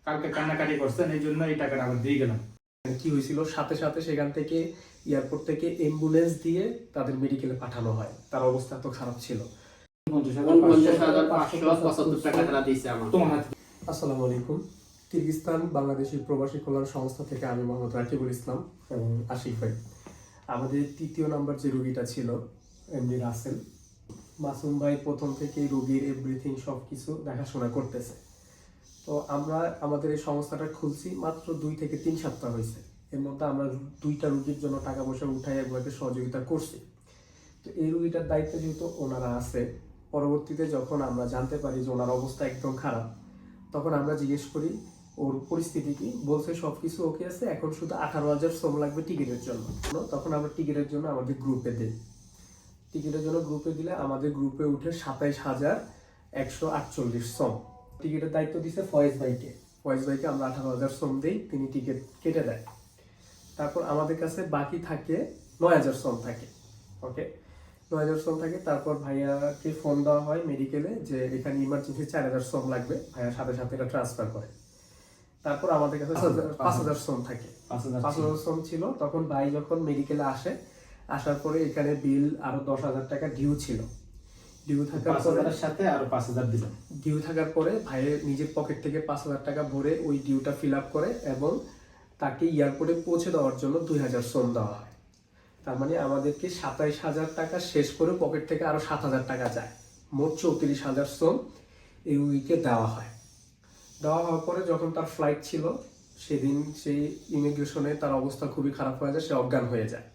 কালকে কান্নাকাটি করছেন, এই জন্য এই টাকাটা আবার দিয়ে গেলাম। কি হয়েছিল, সাথে সাথে সেখান থেকে এয়ারপোর্ট থেকে অ্যাম্বুলেন্স দিয়ে তাদের মেডিকেলে পাঠানো হয়। তার অবস্থা তো খারাপ ছিল। 49,575 টাকা তারা দিয়েছে আমার। তোমার হাতে। আসসালামু আলাইকুম। কিরগিজস্তান বাংলাদেশি প্রবাসী কল্যাণ সংস্থা থেকে আমি মোহাম্মদ রাকিবুল ইসলাম এবং আশিক ভাই। আমাদের তৃতীয় নাম্বার যে রোগীটা ছিল এমডি রাসেল, মাসুম ভাই প্রথম থেকে রোগীর এভরিথিং সব কিছু দেখাশোনা করতেছে। তো আমরা আমাদের এই সংস্থাটা খুলছি মাত্র 2 থেকে 3 সপ্তাহ হয়েছে। এর মধ্যে আমরা 2টা রোগীর জন্য টাকা পয়সা উঠাই একবারকে সহযোগিতা করছি। তো এই রোগীটার দায়িত্বে যেহেতু ওনারা আছে, পরবর্তীতে যখন আমরা জানতে পারি যে ওনার অবস্থা একদম খারাপ, তখন আমরা জিজ্ঞেস করি ওর পরিস্থিতি কি। বলছে সব কিছু ওকে আছে, এখন শুধু 18,000 শ্রম লাগবে টিকিটের জন্য। তখন আমরা টিকিটের জন্য আমাদের গ্রুপে দিই। টিকিটের জন্য গ্রুপে দিলে আমাদের গ্রুপে উঠে 27,148 শ্রম। টিকিটের দায়িত্ব দিচ্ছে ফয়েজ ভাইকে। ফয়েজ ভাইকে আমরা 18,000 শ্রম দিই, তিনি টিকিট কেটে দেয়। তারপর আমাদের কাছে বাকি থাকে 9,000 শ্রম থাকে। ওকে, 9,000 শ্রম থাকে। তারপর ভাইয়াকে ফোন দেওয়া হয় মেডিকেলে যে এখানে ইমার্জেন্সি 4,000 শ্রম লাগবে। ভাইয়া সাথে সাথে এটা ট্রান্সফার করে। তারপর আমাদের কাছে 5,000 শ্রম থাকে। 5,000 শ্রম ছিল। তখন ভাই যখন মেডিকেলে আসার পরে এখানে বিল আরো 10,000 টাকা ডিউ ছিল। ডিউ থাকার পরে সাথে আরো 5,000 দিলাম। ডিউ থাকার পরে ভাইয়ের নিজের পকেট থেকে 5,000 টাকা ভরে ওই ডিউটা ফিল আপ করে এবং তাকে এয়ারপোর্টে পৌঁছে দেওয়ার জন্য 2,000 শ্রম দেওয়া হয়। তার মানে আমাদেরকে 27,000 টাকা শেষ করে পকেট থেকে আরো 7,000 টাকা যায়। মোট 34,000 শ্রম এই উইকে দেওয়া হয়। দেওয়া হওয়ার পরে যখন তার ফ্লাইট ছিল, সেদিন সেই ইমিগ্রেশনে তার অবস্থা খুবই খারাপ হয়ে যায়, সে অজ্ঞান হয়ে যায়।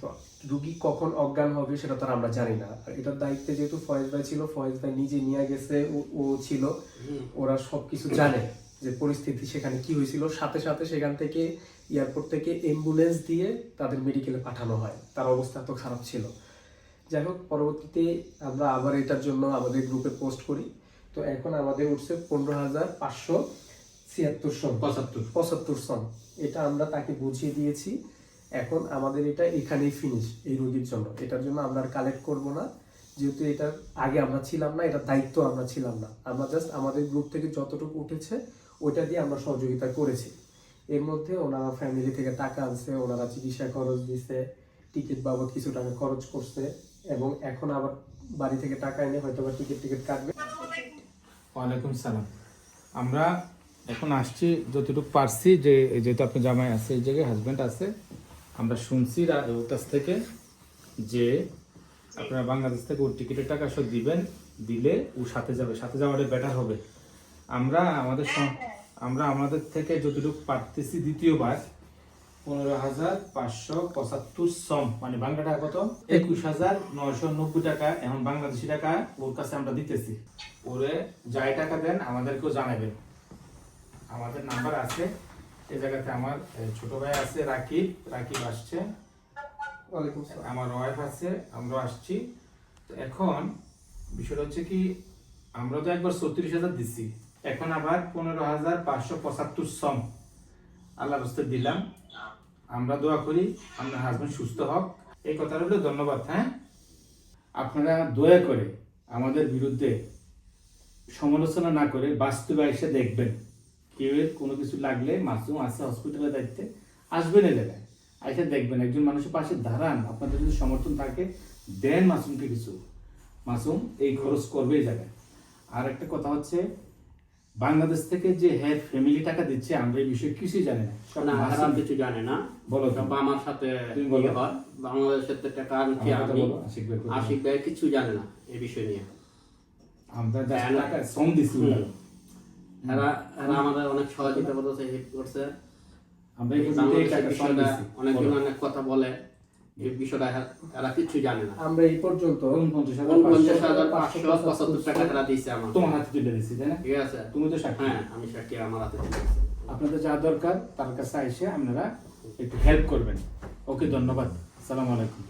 তো রুগী কখন অজ্ঞান হবে সেটা তো আমরা জানি না। আর এটার দায়িত্বে যেহেতু ফয়েজ ভাই ছিল, ফয়েজ ভাই নিজে নিয়ে গেছে, ও ছিল, ওরা সবকিছু জানে যে পরিস্থিতি সেখানে কি হয়েছিল। সাথে সাথে সেখান থেকে এয়ারপোর্ট থেকে অ্যাম্বুলেন্স দিয়ে তাদের মেডিকেলে পাঠানো হয়। তার অবস্থা তো খারাপ ছিল। যাই হোক, পরবর্তীতে আমরা আবার এটার জন্য আমাদের গ্রুপে পোস্ট করি। তো এখন আমাদের উঠছে 15,576 শ্রম, 75 শ্রম। এটা আমরা তাকে বুঝিয়ে দিয়েছি। এখন আমাদের এটা এখানেই ফিনিশ এই রোগীর জন্য। এটার জন্য আমরা আর কালেক্ট করব না, যেহেতু এটার আগে আমরা ছিলাম না, এটার দায়িত্ব আমরা ছিলাম না। আমরা জাস্ট আমাদের গ্রুপ থেকে যতটুকু উঠেছে ওইটা দিয়ে আমরা সহযোগিতা করেছি। এর মধ্যে ওনারা ফ্যামিলি থেকে টাকা আনছে, ওনারা চিকিৎসা খরচ দিছে, টিকিট বাবদ কিছু টাকা খরচ করছে এবং এখন আবার বাড়ি থেকে টাকা এনে হয়তো বা টিকিট কাটবে। ওয়ালাইকুম সালাম। আমরা এখন আসছি যতটুকু পারছি, যে যেহেতু আপনার জামাই আছে এই জায়গায়, হাজব্যান্ড আছে, আমরা শুনছি ওর কাছ থেকে যে আপনারা বাংলাদেশ থেকে ওর টিকিটের টাকা সব দিবেন, দিলে ও সাথে যাবে, সাথে যাওয়াটা বেটার হবে। আমরা আমাদের থেকে যতটুকু পারতেছি দ্বিতীয়বার 15,575 শ্রম, মানে বাংলা টাকা কত 21,990 টাকা এখন বাংলাদেশি টাকা ওর কাছে আমরা দিতেছি। ওরে যাই টাকা দেন আমাদেরকেও জানাবেন। আমাদের নাম্বার আছে এই জায়গাতে। আমার ছোট ভাই আছে রাকিব আসছে, আমার ওয়াইফ আছে, আমরা আসছি। তো এখন বিষয়টা হচ্ছে কি, আমরা তো একবার 34,000 দিচ্ছি, এখন আবার 15,575 শ্রম আল্লাহর রাস্তায় দিলাম। আমরা দোয়া করি আপনার হাজবেন্ড সুস্থ হোক। এই কথাটা হলো ধন্যবাদ। হ্যাঁ, আপনারা দয়া করে আমাদের বিরুদ্ধে সমালোচনা না করে বাস্তবে এসে দেখবেন। কেউ কোনো কিছু লাগলে মাসুম আছে হসপিটালের দায়িত্বে, আসবেন এই জায়গায়, এসে দেখবেন, একজন মানুষের পাশে দাঁড়ান। আপনাদের যদি সমর্থন থাকে দেন মাসুমকে কিছু, মাসুম এই খরচ করবে এই জায়গায়। আর একটা কথা হচ্ছে, বাংলাদেশ থেকে যে হ্যাঁ ফ্যামিলি টাকা দিচ্ছে, আমরা এই বিষয়ে কিছুই জানি না, কিছু জানে না। বলো আমার সাথে বাংলাদেশের টাকা আনছি আমি, আশিক ভাই কিছু জানে না এই বিষয় নিয়ে। আমরা টাকা শ্রম দিচ্ছি, এরা আমাদের অনেক সহযোগিতা করতেছে, হেল্প করছে। আমরা অনেকজন অনেক কথা বলে, এই বিষয়টা এরা কিছু জানে না। আমরা এই পর্যন্ত 49,575 টাকা তারা দিয়েছে আমার। তোমার হাতে তুলে দিচ্ছি, তাই না? ঠিক আছে, তুমি তো সাক্ষী। হ্যাঁ, আমি সাক্ষী, আমার হাতে তুলে দিয়েছে। আপনাদের যা দরকার তার কাছে এসে আপনারা একটু হেল্প করবেন। ওকে, ধন্যবাদ। আসসালামু আলাইকুম।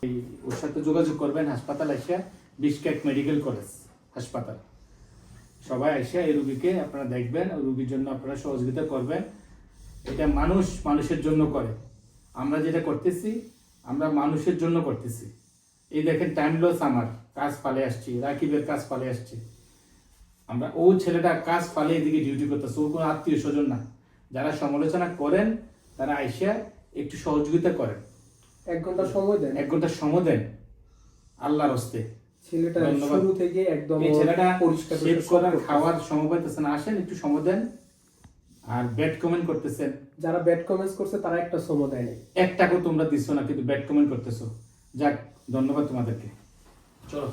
এই ওর সাথে যোগাযোগ করবেন হাসপাতাল এসে, বিশকেক মেডিকেল কলেজ হাসপাতাল। সবাই এসে এই রুগীকে আপনারা দেখবেন, ওই রুগীর জন্য আপনারা সহযোগিতা করবেন। এটা মানুষের জন্য করে। আমরা যেটা করতেছি, আমরা মানুষের জন্য করতেছি। এই দেখেন, টাইম লস, আমার কাজ পালে আসছি, রাকিবের কাজ পালে আসছি। আমরা ওই ছেলেটা কাজ পালে এদিকে ডিউটি করতেছে, ও কোনো আত্মীয় স্বজন না। যারা সমালোচনা করেন তারা আইসা একটু সহযোগিতা করেন, 1 ঘন্টা সময় দেন। 1 ঘন্টা সময় দেন আল্লাহর হস্তে। ছেলেটা ধন্যবাদ। শুরু থেকে একদম এই ছেলেটা পরিষ্কার শেভ পরিষ্কার করার করতেছে। খাওয়ার সময় পাইতেছে না, আসেন একটু সময় দেন। আর ব্যাড কমেন্ট করতেছেন, যারা ব্যাড কমেন্টস করছে তারা একটা সময় দেয় নাই। 1 টাকাও তোমরা দিচ্ছ না, কিন্তু ব্যাড কমেন্ট করতেছো। যাক, ধন্যবাদ তোমাদেরকে। চলো।